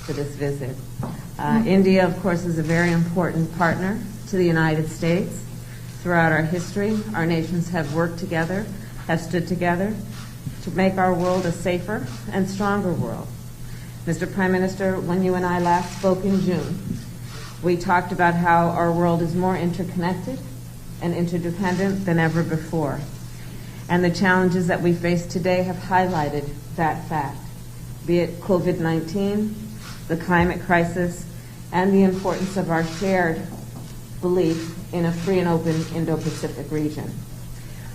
for this visit. India, of course, is a very important partner to the United States. Throughout our history, our nations have worked together, have stood together to make our world a safer and stronger world. Mr. Prime Minister, when you and I last spoke in June, we talked about how our world is more interconnected and interdependent than ever before. And the challenges that we face today have highlighted that fact, be it COVID-19, the climate crisis, and the importance of our shared belief in a free and open Indo-Pacific region.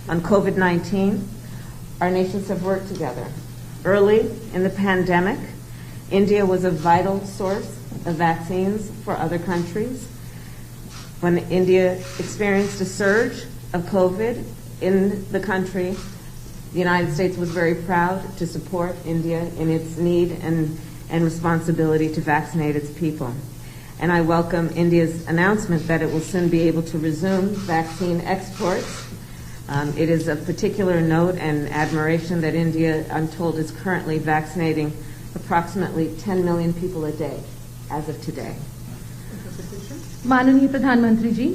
On COVID-19, our nations have worked together. Early in the pandemic, India was a vital source of vaccines for other countries. When India experienced a surge of COVID in the country, the United States was very proud to support India in its need and responsibility to vaccinate its people. And I welcome India's announcement that it will soon be able to resume vaccine exports. It is of particular note and admiration that India, I'm told, is currently vaccinating approximately 10 million people a day as of today. माननीय प्रधानमंत्री जी,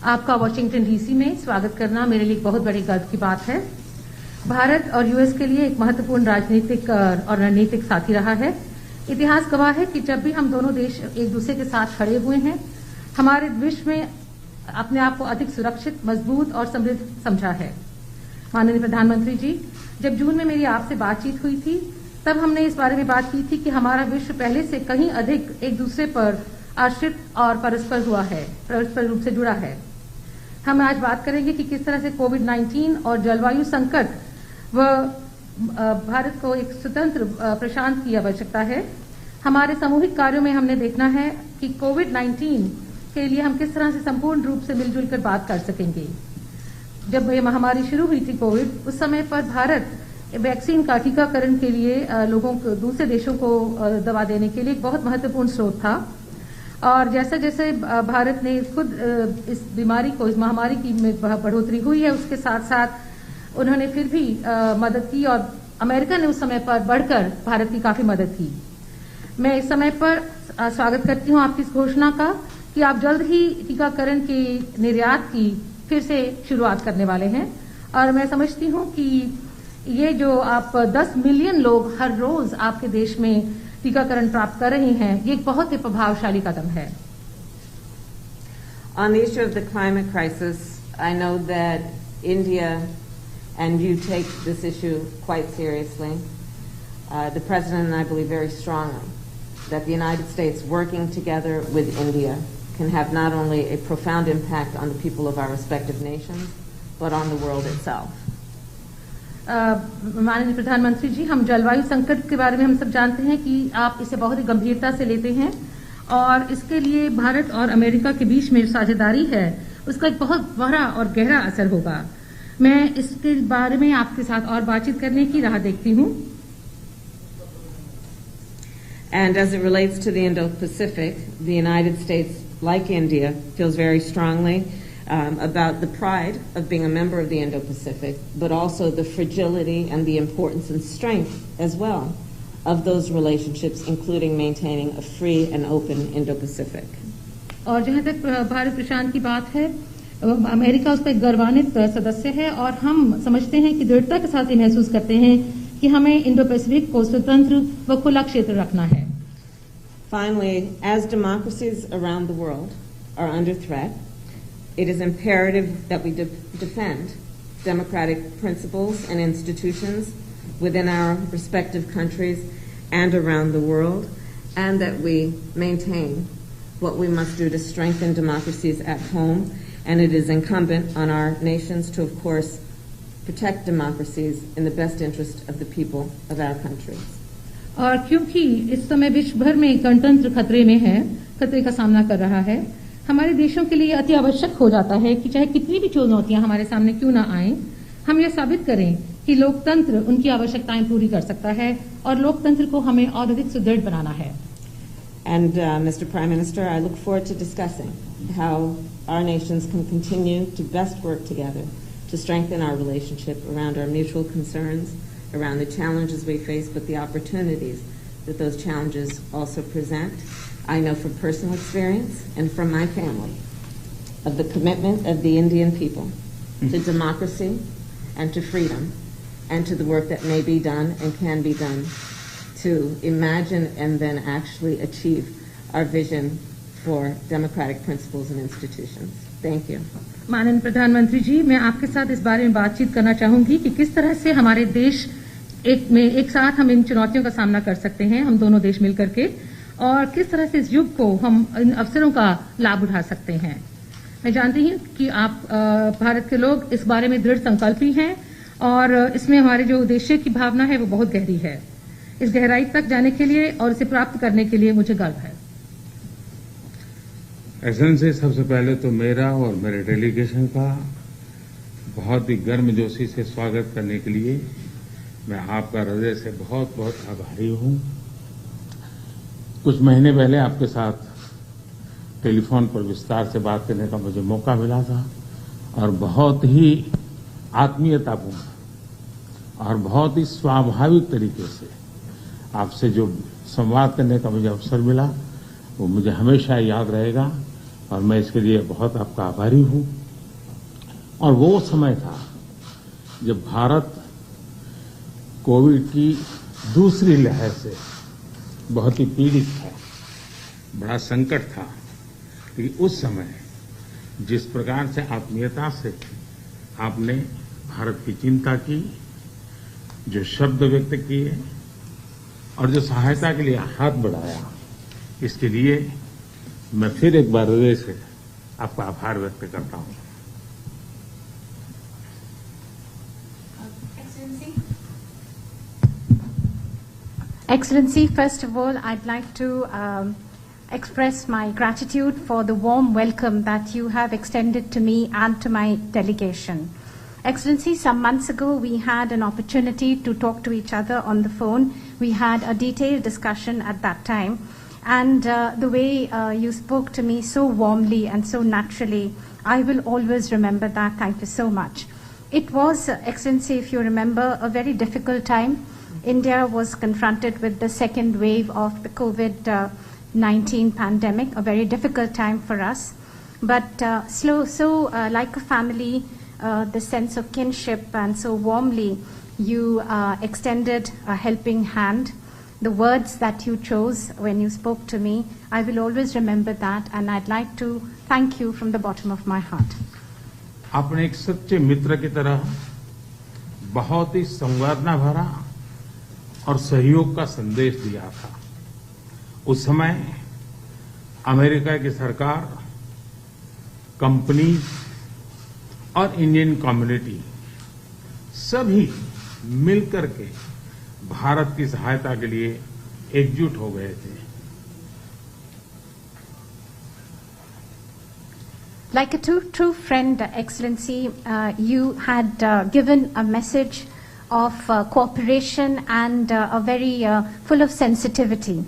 आपका Washington DC में स्वागत करना मेरे लिए बहुत बड़ी गर्व की बात है। भारत और यूएस के लिए एक महत्वपूर्ण राजनीतिक और रणनीतिक साथी रहा है। इतिहास गवाह है कि जब भी हम दोनों देश एक दूसरे के साथ खड़े हुए हैं, हमारे विश्व में अपने आप को अधिक सुरक्षित, मजबूत और समृद्ध समझा है। माननीय प्रधानमंत्री जी, जब जून में मेरी आपसे बातचीत हुई थी, तब हमने इस बारे में बात की थी कि हमारा विश्व पहले से कहीं अधिक एक दूसरे पर आश्रित और परस्पर रूप से जुड़ा है। हम आज बात करेंगे कि किस तरह से कोविड-19 और जलवायु संकट व भारत को एक स्वतंत्र प्रशांत की आवश्यकता है। हमारे सामूहिक कार्यों में हमने देखना है कि कोविड-19 के लिए हम किस तरह से संपूर्ण रूप से मिलजुल कर बात कर सकेंगे। जब ये महामारी शुरू हुई थी कोविड, उस समय पर भारत वैक्सीन का टीकाकरण के लिए लोगों को, दूसरे देशों को दवा देने के लिए एक बहुत महत्वपूर्ण स्रोत था। और जैसे जैसे भारत ने खुद इस बीमारी को, इस महामारी की बढ़ोतरी हुई है, उसके साथ साथ उन्होंने फिर भी मदद की और अमेरिका ने उस समय पर बढ़कर भारत की काफी मदद की। मैं इस समय पर स्वागत करती हूं आपकी इस घोषणा का कि आप जल्द ही टीकाकरण के निर्यात की फिर से शुरुआत करने वाले हैं। और मैं समझती हूं कि ये जो आप 10 मिलियन लोग हर रोज आपके देश में टीकाकरण प्राप्त कर रहे हैं, ये एक बहुत ही प्रभावशाली कदम है। On the issue of the climate crisis, I know that India and you take this issue quite seriously. The President and I believe very strongly that the United States working together with India can have not only a profound impact on the people of our respective nations, but on the world itself. माननीय प्रधानमंत्री जी, हम जलवायु संकट के बारे में हम सब जानते हैं कि आप इसे बहुत ही गंभीरता से लेते हैं और इसके लिए भारत और अमेरिका के बीच में साझेदारी है, उसका एक बहुत बड़ा और गहरा असर होगा। मैं इसके बारे में आपके साथ और बातचीत करने की राह देखती हूँ। And as it relates to the Indo-Pacific, the United States, like India, feels very strongly about the pride of being a member of the Indo-Pacific, but also the fragility and the importance and strength as well of those relationships, including maintaining a free and open Indo-Pacific. और जहाँ तक भारत प्रशांत की बात है, America उसका एक गौरवान्वित सदस्य है और हम समझते हैं कि दृढ़ता के साथ ये महसूस करते हैं कि हमें इंडो-पैसिफिक को स्वतंत्र व खुला क्षेत्र रखना है। Finally, as democracies around the world are under threat, it is imperative that we defend democratic principles and institutions within our respective countries and around the world, and that we maintain what we must do to strengthen democracies at home. And it is incumbent on our nations to, of course, protect democracies in the best interest of the people of our countries. और क्योंकि इस समय विश्व भर में गणतंत्र खतरे में है, खतरे का सामना कर रहा है, हमारे देशों के लिए अति आवश्यक हो जाता है कि चाहे कितनी भी चुनौतियां हमारे सामने क्यों ना आए, हम यह साबित करें कि लोकतंत्र उनकी आवश्यकताएं पूरी कर सकता है और लोकतंत्र को हमें और अधिक सुदृढ़ बनाना है। And Mr. Prime Minister, I look forward to discussing how our nations can continue to best work together to strengthen our relationship around our mutual concerns, around the challenges we face, but the opportunities that those challenges also present. I know from personal experience and from my family of the commitment of the Indian people to democracy and to freedom and to the work that may be done and can be done to imagine and then actually achieve our vision for democratic principles and institutions. Thank you. माननीय प्रधानमंत्री जी, मैं आपके साथ इस बारे में बातचीत करना चाहूंगी कि किस तरह से हमारे देश एक साथ हम इन चुनौतियों का सामना कर सकते हैं, हम दोनों देश मिलकर के, और किस तरह से इस युग को हम इन अवसरों का लाभ उठा सकते हैं। मैं जानती हूं कि आप भारत के लोग इस बारे में दृढ़ संकल्पी हैं और इसमें हमारे जो उद्देश्य की भावना है वो बहुत गहरी है। इस गहराई तक जाने के लिए और इसे प्राप्त करने के लिए मुझे गर्व है। एक्सेलेंसी, सबसे पहले तो मेरा और मेरे डेलीगेशन का बहुत ही गर्मजोशी से स्वागत करने के लिए मैं आपका हृदय से बहुत बहुत आभारी हूं। कुछ महीने पहले आपके साथ टेलीफोन पर विस्तार से बात करने का मुझे मौका मिला था और बहुत ही आत्मीयतापूर्ण और बहुत ही स्वाभाविक तरीके से आपसे जो संवाद करने का मुझे अवसर मिला वो मुझे हमेशा याद रहेगा और मैं इसके लिए बहुत आपका आभारी हूं। और वो समय था जब भारत कोविड की दूसरी लहर से बहुत ही पीड़ित था, बड़ा संकट था। लेकिन उस समय जिस प्रकार से आत्मीयता से आपने भारत की चिंता की, जो शब्द व्यक्त किए और जो सहायता के लिए हाथ बढ़ाया, इसके लिए मैं फिर एक बार हृदय से आपका आभार व्यक्त करता हूं। Excellency, first of all, I'd like to express my gratitude for the warm welcome that you have extended to me and to my delegation. Excellency, some months ago we had an opportunity to talk to each other on the phone. We had a detailed discussion at that time. And the way you spoke to me so warmly and so naturally, I will always remember that. Thank you so much. It was, Excellency, if you remember, a very difficult time. India was confronted with the second wave of the COVID-19 pandemic, a very difficult time for us. But like a family, the sense of kinship, and so warmly you extended a helping hand. The words that you chose when you spoke to me, I will always remember that, and I'd like to thank you from the bottom of my heart. आपने एक सच्चे मित्र की तरह बहुत ही संवेदना भरा और सहयोग का संदेश दिया था। उस समय अमेरिका की सरकार, कंपनीज और इंडियन कम्युनिटी सभी मिलकर के भारत की सहायता के लिए एकजुट हो गए थे। Like a true friend, Excellency, you had given a message of cooperation and a very full of sensitivity.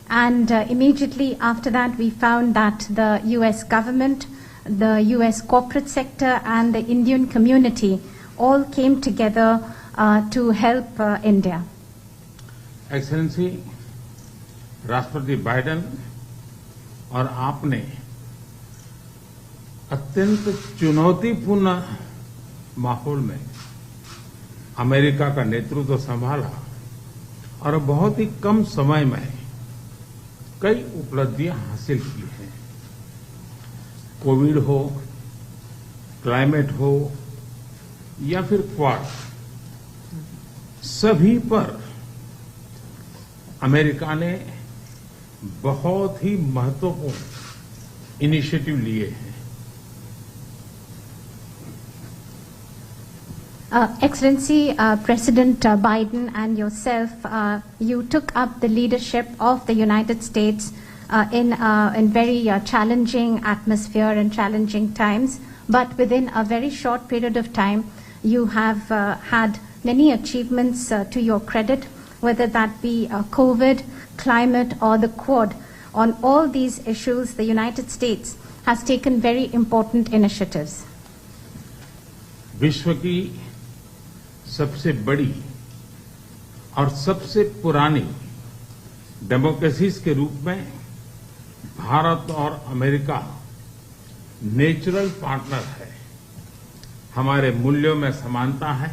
And immediately after that, we found that the U.S. government, the U.S. corporate sector, and the Indian community all came together to help India. Excellency, राष्ट्रपति Biden और आपने अत्यंत चुनौतीपूर्ण माहौल में America का नेतृत्व संभाला और बहुत ही कम समय में कई उपलब्धियां हासिल की हैं। कोविड हो, क्लाइमेट हो या फिर क्वाड, सभी पर अमेरिका ने बहुत ही महत्वपूर्ण इनिशिएटिव लिए हैं। Excellency, President Biden and yourself, you took up the leadership of the United States in very challenging atmosphere and challenging times. But within a very short period of time, you have had many achievements to your credit, whether that be COVID, climate, or the Quad. On all these issues, the United States has taken very important initiatives. विश्व की सबसे बड़ी और सबसे पुरानी democracies के रूप में भारत और अमेरिका नेचुरल पार्टनर है। हमारे मूल्यों में समानता है,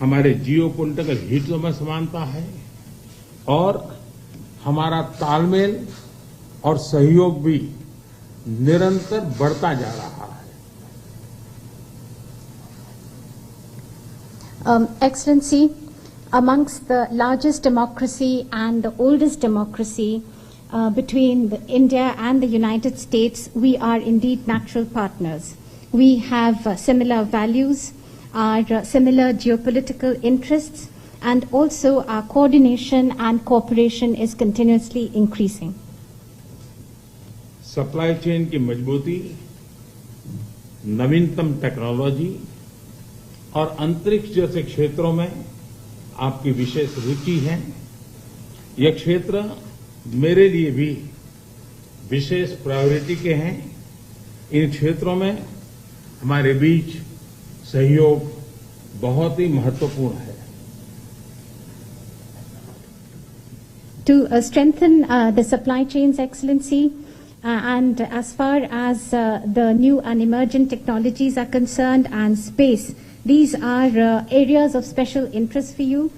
हमारे जियोपॉलिटिकल हितों में समानता है और हमारा तालमेल और सहयोग भी निरंतर बढ़ता जा रहा है। Excellency, amongst the largest democracy and the oldest democracy between India and the United States, we are indeed natural partners. We have similar values, our similar geopolitical interests, and also our coordination and cooperation is continuously increasing. Supply chain की मजबूती, नवीनतम technology और अंतरिक्ष जैसे क्षेत्रों में आपकी विशेष रुचि है। ये क्षेत्र मेरे लिए भी विशेष प्रायोरिटी के हैं। इन क्षेत्रों में हमारे बीच सहयोग बहुत ही महत्वपूर्ण है। To strengthen the supply chains, Excellency, and as far as the new and emerging technologies are concerned and space, these are areas of special interest for you.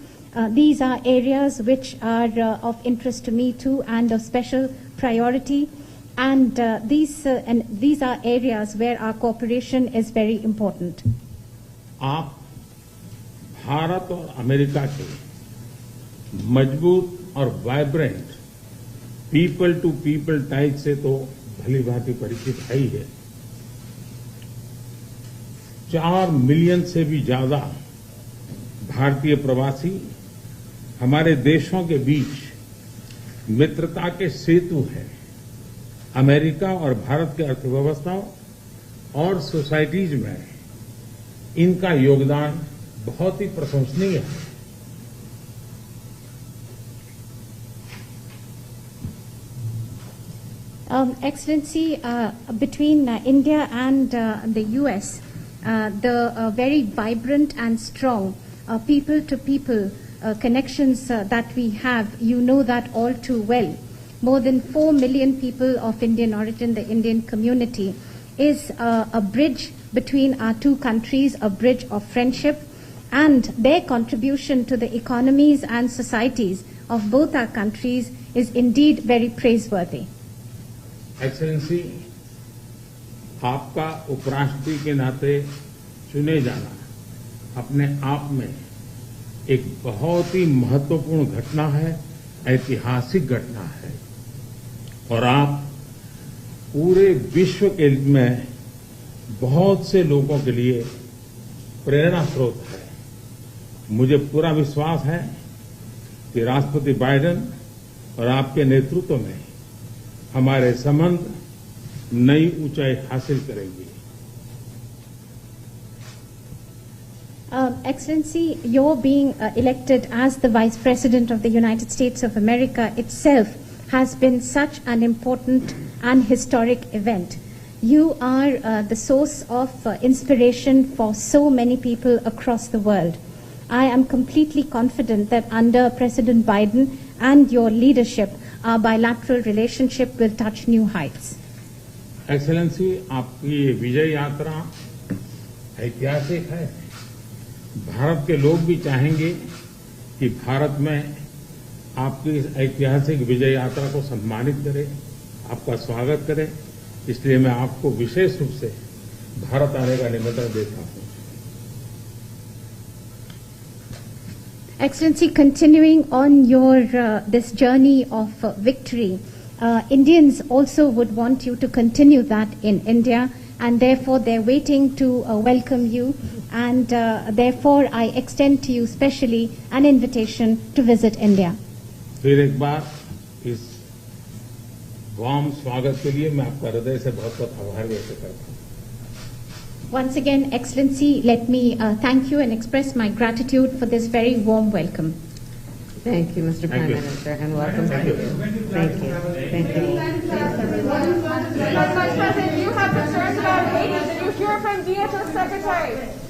These are areas which are of interest to me too and of special priority. And these are areas where our cooperation is very important. आप भारत और America के मजबूत और vibrant people to people ties से तो भली भांति परिचित है ही है। 4 मिलियन से भी ज्यादा भारतीय प्रवासी हमारे देशों के बीच मित्रता के सेतु हैं। अमेरिका और भारत की अर्थव्यवस्था और सोसाइटीज में इनका योगदान बहुत ही प्रशंसनीय है। Excellency, between India and the US, the very vibrant and strong people-to-people connections that we have, you know that all too well. More than 4 million people of Indian origin, the Indian community, is a bridge between our two countries, a bridge of friendship, and their contribution to the economies and societies of both our countries is indeed very praiseworthy. Excellency, आपका उपराष्ट्रपति के नाते चुने जाना अपने आप में एक बहुत ही महत्वपूर्ण घटना है, ऐतिहासिक घटना है और आप पूरे विश्व के में बहुत से लोगों के लिए प्रेरणा स्रोत है। मुझे पूरा विश्वास है कि राष्ट्रपति बाइडेन और आपके नेतृत्व में हमारे संबंध नई ऊंचाई हासिल करेंगे। Excellency, your being elected as the Vice President of the United States of America itself has been such an important and historic event. You are the source of inspiration for so many people across the world. I am completely confident that under President Biden and your leadership, our bilateral relationship will touch new heights. Excellency, आपकी ये विजय यात्रा ऐतिहासिक है। भारत के लोग भी चाहेंगे कि भारत में आपकी इस ऐतिहासिक विजय यात्रा को सम्मानित करें, आपका स्वागत करें। इसलिए मैं आपको विशेष रूप से भारत आने का निमंत्रण देता हूं। Excellency, continuing on your this journey of victory, Indians also would want you to continue that in India, and therefore they're waiting to welcome you, and therefore I extend to you specially an invitation to visit India. फिर एक बार इस warm स्वागत के लिए मैं आपका हृदय से बहुत बहुत आभार व्यक्त करता हूँ। Once again, Excellency, let me thank you and express my gratitude for this very warm welcome. Thank you, Mr. Prime Minister, and welcome. Thank you. Thank you. Thank you. Vice President, do you have concerns about Haiti? Did you hear from DHS Secretary?